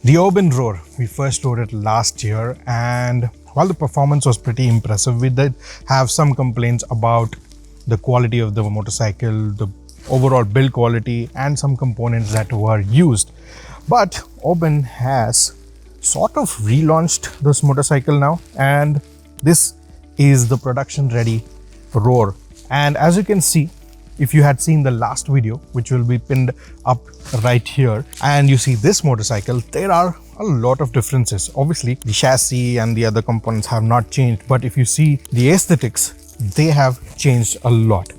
The Oben Rorr, we first rode it last year, and while the performance was pretty impressive, we did have some complaints about the quality of the motorcycle, the overall build quality, and some components that were used. But Oben has sort of relaunched this motorcycle now, and this is the production ready Rorr. And as you can see, if you had seen the last video, which will be pinned up right here, and you see this motorcycle, there are a lot of differences. Obviously, the chassis and the other components have not changed, but if you see the aesthetics, they have changed a lot.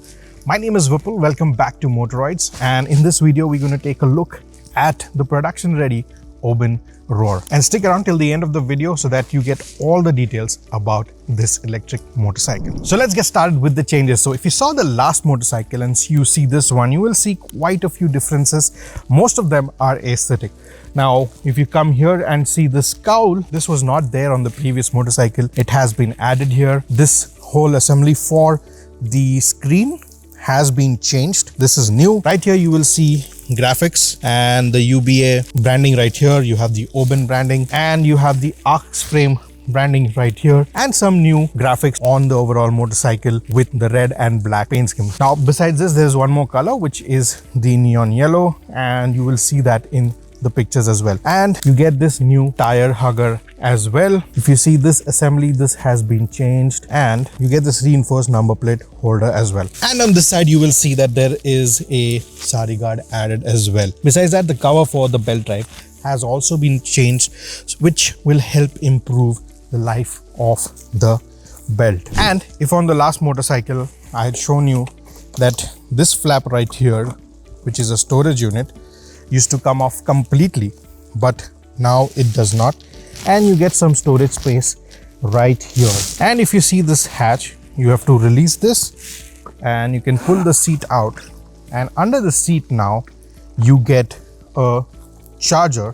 My name is Vipul, welcome back to Motoroids, and in this video, we're going to take a look at the production ready Oben Rorr. And stick around till the end of the video so that you get all the details about this electric motorcycle. So let's get started with the changes. So if you saw the last motorcycle and you see this one, you will see quite a few differences. Most of them are aesthetic. Now, if you come here and see this cowl, this was not there on the previous motorcycle. It has been added here. This whole assembly for the screen has been changed. This is new. Right here you will see graphics and the UBA branding right here. You have the Oben branding and you have the Arcs frame branding right here, and some new graphics on the overall motorcycle with the red and black paint scheme. Now, besides this, there's one more color, which is the neon yellow, and you will see that in the pictures as well. And you get this new tire hugger as well. If you see this assembly, this has been changed, and you get this reinforced number plate holder as well. And on this side, you will see that there is a sari guard added as well. Besides that, the cover for the belt drive has also been changed, which will help improve the life of the belt. And if on the last motorcycle, I had shown you that this flap right here, which is a storage unit, used to come off completely, but now it does not, and you get some storage space right here. And if you see this hatch, you have to release this and you can pull the seat out, and under the seat now you get a charger,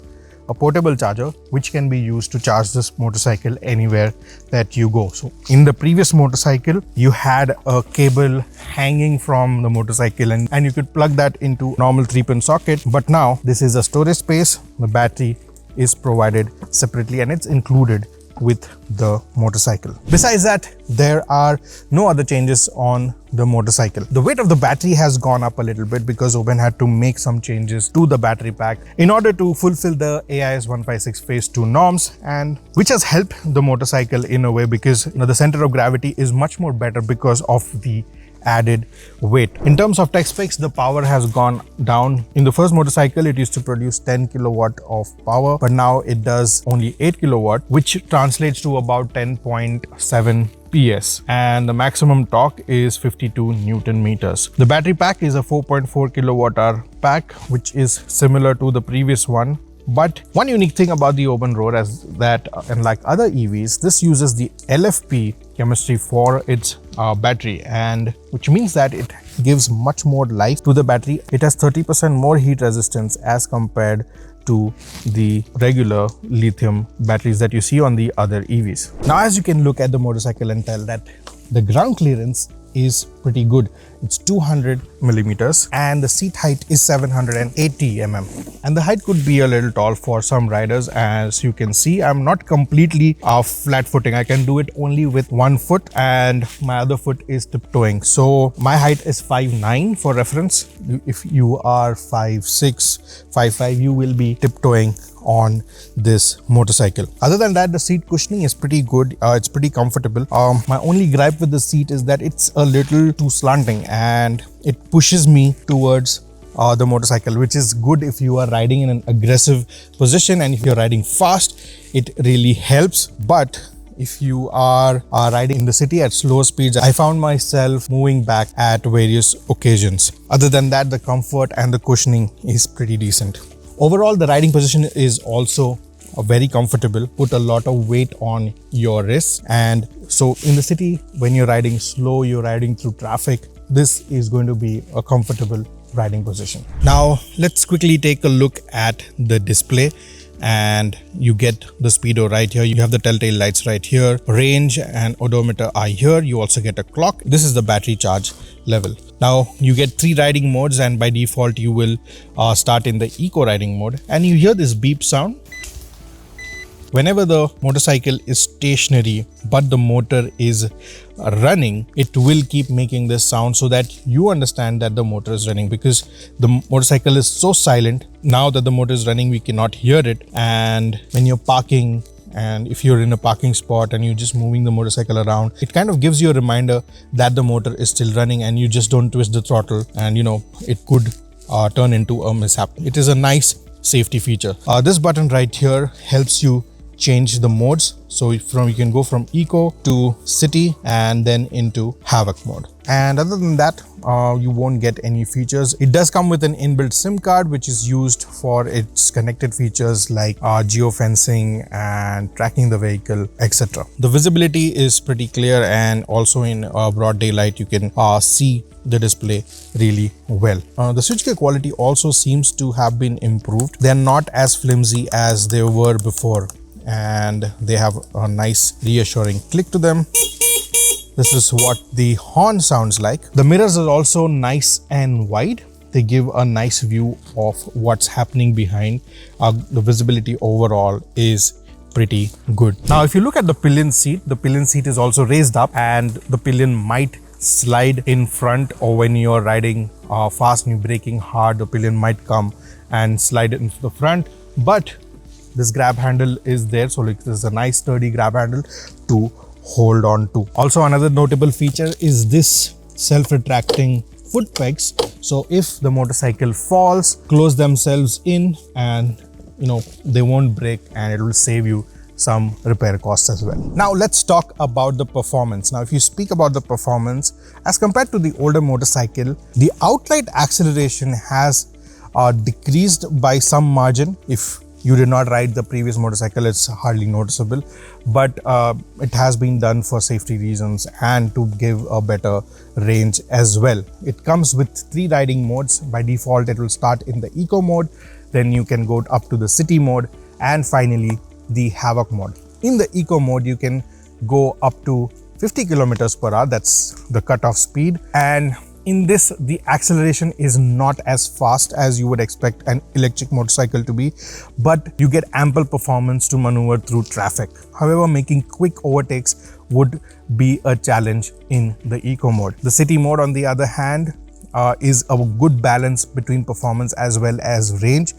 a portable charger, which can be used to charge this motorcycle anywhere that you go. So in the previous motorcycle, you had a cable hanging from the motorcycle and you could plug that into normal 3-pin socket, but now this is a storage space. The battery is provided separately and it's included with the motorcycle. Besides that, there are no other changes on the motorcycle. The weight of the battery has gone up a little bit because Oben had to make some changes to the battery pack in order to fulfill the AIS 156 phase 2 norms, and which has helped the motorcycle in a way because the center of gravity is much more better because of the added weight. In terms of tech specs, the power has gone down. In the first motorcycle, it used to produce 10 kilowatt of power, but now it does only 8 kilowatt, which translates to about 10.7 PS, and the maximum torque is 52 Newton meters. The battery pack is a 4.4 kilowatt hour pack, which is similar to the previous one. But one unique thing about the Oben Rorr is that, unlike other EVs, this uses the LFP chemistry for its battery, and which means that it gives much more life to the battery. It has 30% more heat resistance as compared to the regular lithium batteries that you see on the other EVs. Now, as you can look at the motorcycle and tell that the ground clearance is pretty good. It's 200 millimeters and the seat height is 780 mm. And the height could be a little tall for some riders. As you can see, I'm not completely flat footing. I can do it only with one foot and my other foot is tiptoeing. So my height is 5'9" for reference. If you are 5'6", 5'5", you will be tiptoeing on this motorcycle. Other than that, the seat cushioning is pretty good. It's pretty comfortable. My only gripe with the seat is that it's a little too slanting and it pushes me towards the motorcycle, which is good if you are riding in an aggressive position, and if you're riding fast, it really helps. But if you are riding in the city at slow speeds, I found myself moving back at various occasions. Other than that, the comfort and the cushioning is pretty decent. Overall, the riding position is also very comfortable. Put a lot of weight on your wrists, and so in the city, when you're riding slow, you're riding through traffic, this is going to be a comfortable riding position. Now, let's quickly take a look at the display. And you get the speedo right here. You have the telltale lights right here. Range and odometer are here. You also get a clock. This is the battery charge level. Now you get 3 riding modes, and by default you will start in the eco riding mode, and you hear this beep sound. whenever the motorcycle is stationary but the motor is running, it will keep making this sound so that you understand that the motor is running, because the motorcycle is so silent. Now that the motor is running, we cannot hear it. And when you're parking, and if you're in a parking spot and you're just moving the motorcycle around, it kind of gives you a reminder that the motor is still running, and you just don't twist the throttle, and it could turn into a mishap. It is a nice safety feature. This button right here helps you change the modes. So you can go from eco to city and then into havoc mode. And other than that, you won't get any features. It does come with an inbuilt SIM card, which is used for its connected features like geofencing and tracking the vehicle, etc. The visibility is pretty clear, and also in broad daylight you can see the display really well. The switchgear quality also seems to have been improved. They're not as flimsy as they were before, and they have a nice reassuring click to them. This is what the horn sounds like. The mirrors are also nice and wide. They give a nice view of what's happening behind. The visibility overall is pretty good. Now, if you look at the pillion seat is also raised up, and the pillion might slide in front, or when you're riding fast and you're braking hard, the pillion might come and slide into the front. But this grab handle is there, so this is a nice sturdy grab handle to hold on to. Also, another notable feature is this self-retracting foot pegs. So if the motorcycle falls, close themselves in, and they won't break, and it will save you some repair costs as well. Now let's talk about the performance. Now, if you speak about the performance as compared to the older motorcycle, the outright acceleration has decreased by some margin. If you did not ride the previous motorcycle, it's hardly noticeable, but it has been done for safety reasons and to give a better range as well. It comes with 3 riding modes. By default, it will start in the eco mode, then you can go up to the city mode, and finally the havoc mode. In the eco mode, you can go up to 50 kilometers per hour. That's the cutoff speed. And in this, the acceleration is not as fast as you would expect an electric motorcycle to be, but you get ample performance to maneuver through traffic. However, making quick overtakes would be a challenge in the eco mode. The city mode, on the other hand, is a good balance between performance as well as range.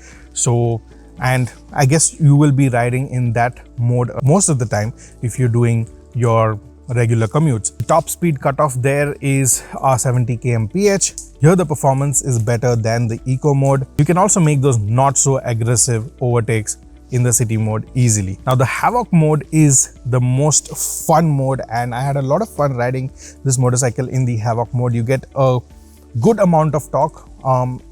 And I guess you will be riding in that mode most of the time if you're doing your regular commutes. The top speed cutoff there is 70 kmph. Here the performance is better than the eco mode. You can also make those not so aggressive overtakes in the city mode easily. Now, the havoc mode is the most fun mode, and I had a lot of fun riding this motorcycle in the havoc mode. You get a good amount of torque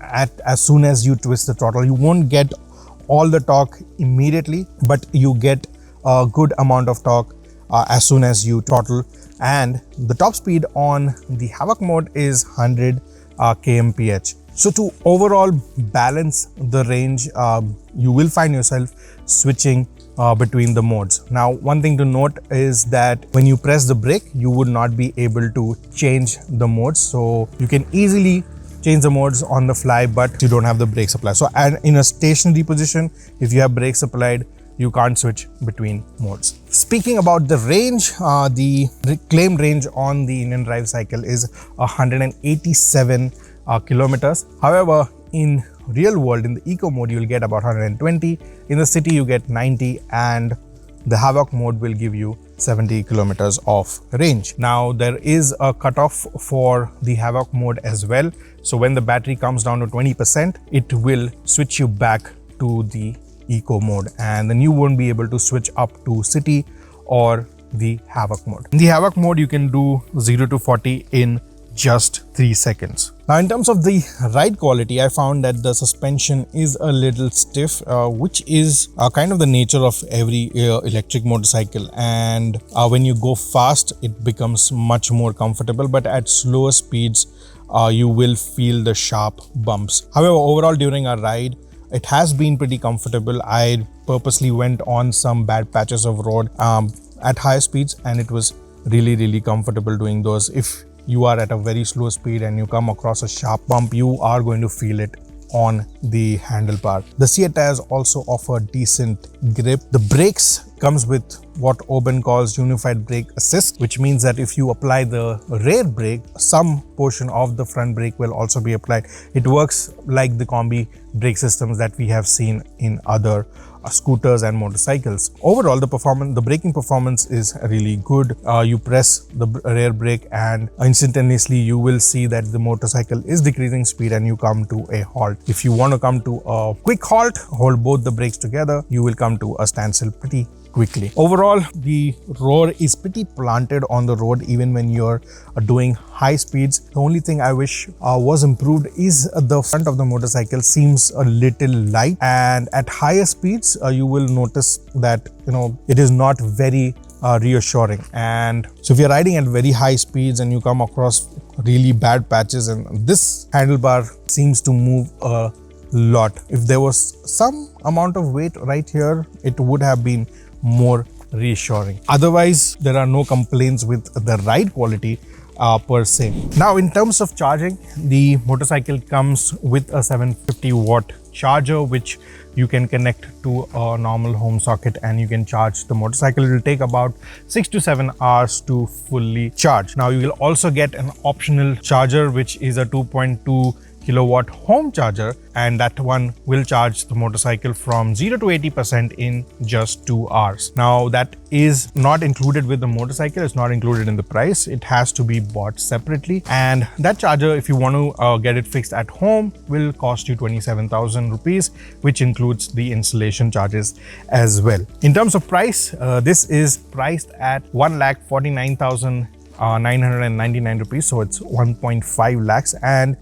as soon as you twist the throttle. You won't get all the torque immediately, but you get a good amount of torque as soon as you throttle. And the top speed on the havoc mode is 100 kmph. So to overall balance the range, you will find yourself switching between the modes. Now, one thing to note is that when you press the brake, you would not be able to change the modes. So you can easily change the modes on the fly, but you don't have the brakes applied. So, and in a stationary position, if you have brakes applied, you can't switch between modes. Speaking about the range, the claimed range on the Indian Drive cycle is 187 kilometers. However, in real world, in the eco mode, you'll get about 120. In the city, you get 90, and the havoc mode will give you 70 kilometers of range. Now, there is a cutoff for the havoc mode as well. So when the battery comes down to 20%, it will switch you back to the eco mode, and then you won't be able to switch up to city or the havoc mode. In the havoc mode, you can do 0 to 40 in just 3 seconds. Now, in terms of the ride quality, I found that the suspension is a little stiff, which is kind of the nature of every electric motorcycle. And when you go fast, it becomes much more comfortable, but at slower speeds, you will feel the sharp bumps. However, overall during our ride, it has been pretty comfortable. I purposely went on some bad patches of road at high speeds, and it was really comfortable doing those. If you are at a very slow speed and you come across a sharp bump, you are going to feel it on the handlebar. The CA tires also offer decent grip. The brakes comes with what Oben calls unified brake assist, which means that if you apply the rear brake, some portion of the front brake will also be applied. It works like the combi brake systems that we have seen in other scooters and motorcycles. Overall, the braking performance is really good. You press the rear brake and instantaneously you will see that the motorcycle is decreasing speed and you come to a halt. If you want to come to a quick halt, hold both the brakes together, you will come to a standstill pretty quickly. Overall, the Roar is pretty planted on the road even when you're doing high speeds. The only thing I wish was improved is the front of the motorcycle seems a little light, and at higher speeds you will notice that it is not very reassuring. And so if you're riding at very high speeds and you come across really bad patches, and this handlebar seems to move a lot. If there was some amount of weight right here, it would have been more reassuring. Otherwise, there are no complaints with the ride quality per se. Now, in terms of charging, the motorcycle comes with a 750 watt charger, which you can connect to a normal home socket and you can charge the motorcycle. It will take about 6 to 7 hours to fully charge. Now, you will also get an optional charger, which is a 2.2 kilowatt home charger, and that one will charge the motorcycle from 0 to 80% in just 2 hours. Now, that is not included with the motorcycle. It's not included in the price. It has to be bought separately, and that charger, if you want to get it fixed at home, will cost you 27,000 rupees, which includes the installation charges as well. In terms of price, this is priced at 1,49,999 rupees, so it's 1.5 lakhs, and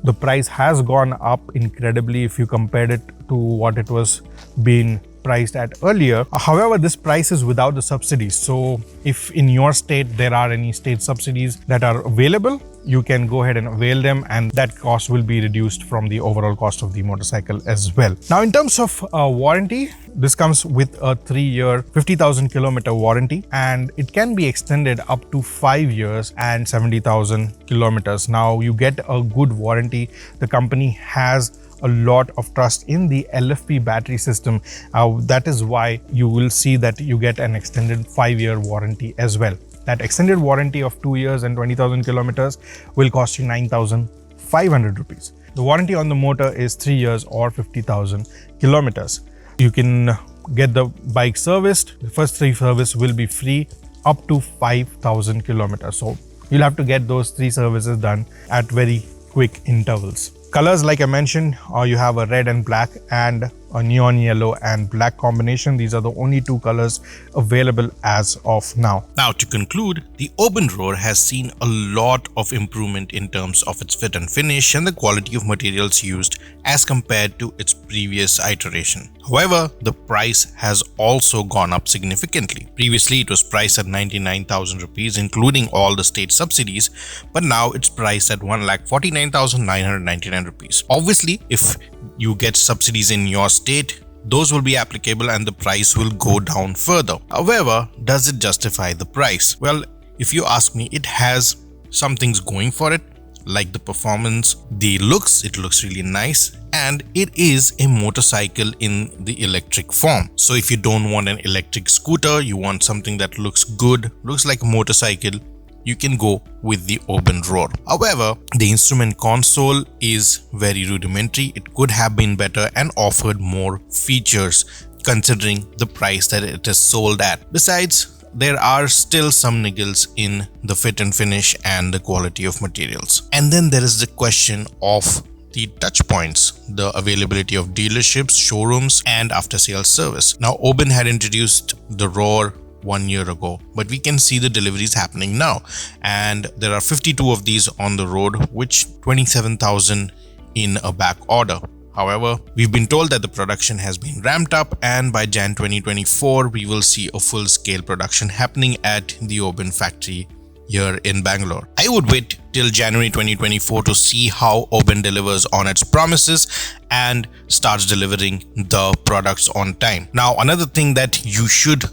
the price has gone up incredibly if you compared it to what it was being priced at earlier. However, this price is without the subsidies, so if in your state there are any state subsidies that are available, you can go ahead and avail them, and that cost will be reduced from the overall cost of the motorcycle as well. Now, in terms of warranty, this comes with a 3-year 50,000 kilometer warranty, and it can be extended up to 5 years and 70,000 kilometers. Now, you get a good warranty. The company has a lot of trust in the LFP battery system. That is why you will see that you get an extended 5-year warranty as well. That extended warranty of 2 years and 20,000 kilometers will cost you 9,500 rupees. The warranty on the motor is 3 years or 50,000 kilometers. You can get the bike serviced. The first 3 services will be free up to 5,000 kilometers. So you'll have to get those 3 services done at very quick intervals. Colors, like I mentioned, you have a red and black and a neon yellow and black combination. These are the only 2 colors available as of now. Now, to conclude, the Oben Rorr has seen a lot of improvement in terms of its fit and finish and the quality of materials used as compared to its previous iteration. However, the price has also gone up significantly. Previously, it was priced at 99,000 rupees, including all the state subsidies, but now it's priced at 1,49,999 rupees. Obviously, if you get subsidies in your state, those will be applicable and the price will go down further. However, does it justify the price? Well, if you ask me, it has some things going for it, like the performance, the looks. It looks really nice, and it is a motorcycle in the electric form. So if you don't want an electric scooter, you want something that looks good, looks like a motorcycle, you can go with the Oben Rorr. However, the instrument console is very rudimentary. It could have been better and offered more features considering the price that it is sold at. Besides, there are still some niggles in the fit and finish and the quality of materials. And then there is the question of the touch points, the availability of dealerships, showrooms, and after sales service. Now, Oben had introduced the Rorr 1 year ago, but we can see the deliveries happening now, and there are 52 of these on the road, which 27,000 in a back order. However, we've been told that the production has been ramped up, and by Jan 2024 we will see a full-scale production happening at the Oben factory here in Bangalore. I would wait till January 2024 to see how Oben delivers on its promises and starts delivering the products on time. Now, another thing that you should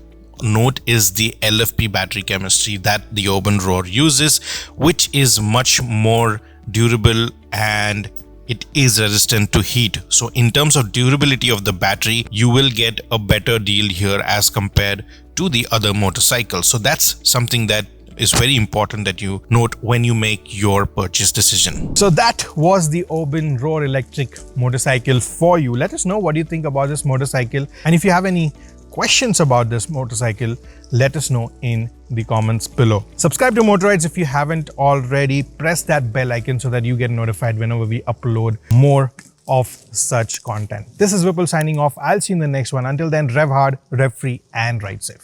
note is the LFP battery chemistry that the Oben Rorr uses, which is much more durable and it is resistant to heat. So in terms of durability of the battery, you will get a better deal here as compared to the other motorcycles. So that's something that is very important that you note when you make your purchase decision. So that was the Oben Rorr electric motorcycle for you. Let us know what you think about this motorcycle, and if you have any questions about this motorcycle, let us know in the comments below. Subscribe to Motoroids if you haven't already. Press that bell icon so that you get notified whenever we upload more of such content. This is Vipul signing off. I'll see you in the next one. Until then, rev hard, rev free, and ride safe.